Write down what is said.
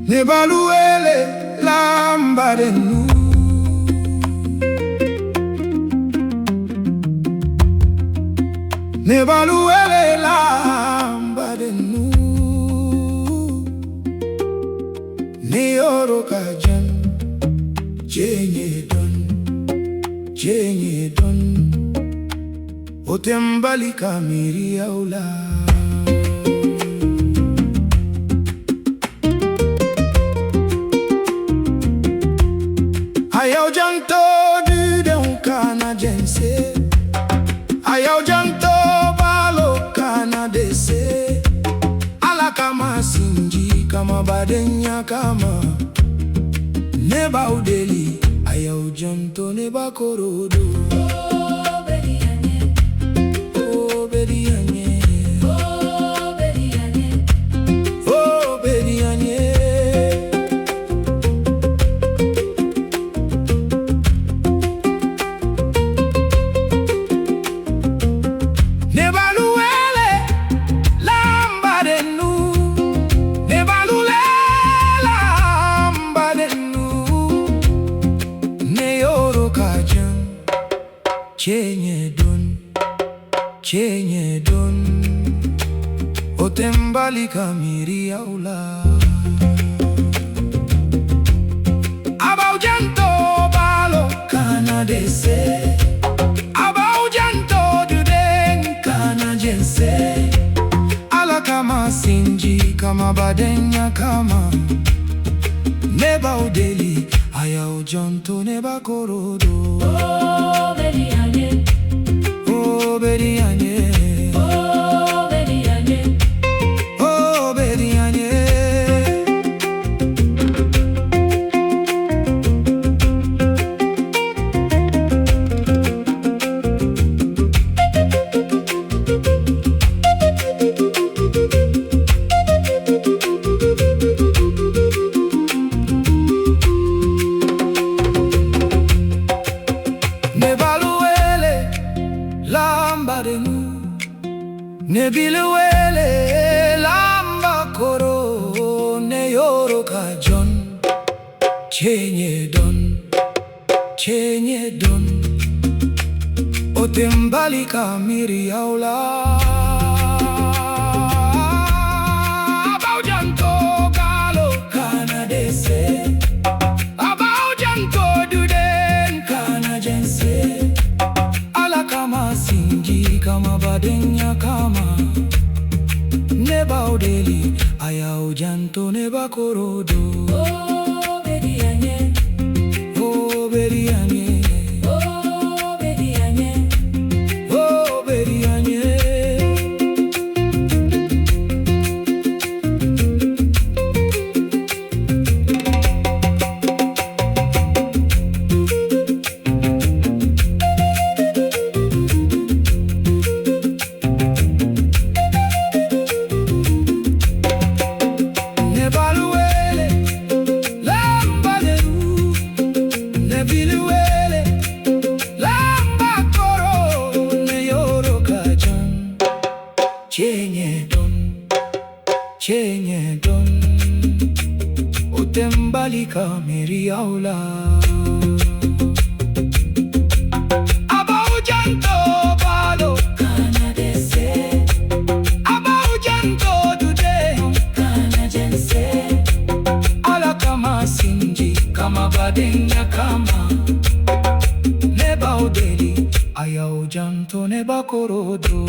ne balou-welé lamba denw. Ne balou-welé lamba denw. Ne yoro djan djen donn. Bali kamiri Ayaw. Ayawdjan tooo denw kana djense. Ayawdjan tooo balo kana dessé. Ala kama sin-dji kama BADEN kama ne bau déli ayawdjan tooo ne ba korodo. Tchié donn. Bali kamiri Ayaw. Ayawdjan tooo balo kana dessé. Ayawdjan tooo denw kana djen. Ala kama sin-dji kama BADEN kama ne bau déli ayawdjan tooo ne ba korodo. Ne balou-welé lamba koro ne yoro djan Tchié donn. Bali kamiri Ayaw. Ayawdjan tooo balo kana dessé. Ayawdjan tooo denw kana djen. Ala kama sin-dji kama BADEN kama ne bau déli ayawdjan tooo ne ba korodo. Tchié donn. Bali kamiri Ayaw. Ayawdjan tooo balo kana dessé. Ayawdjan tooo denw kana djen. Ala kama sin-dji kama BADEN kama ne bau déli ayawdjan tooo ne ba korodo.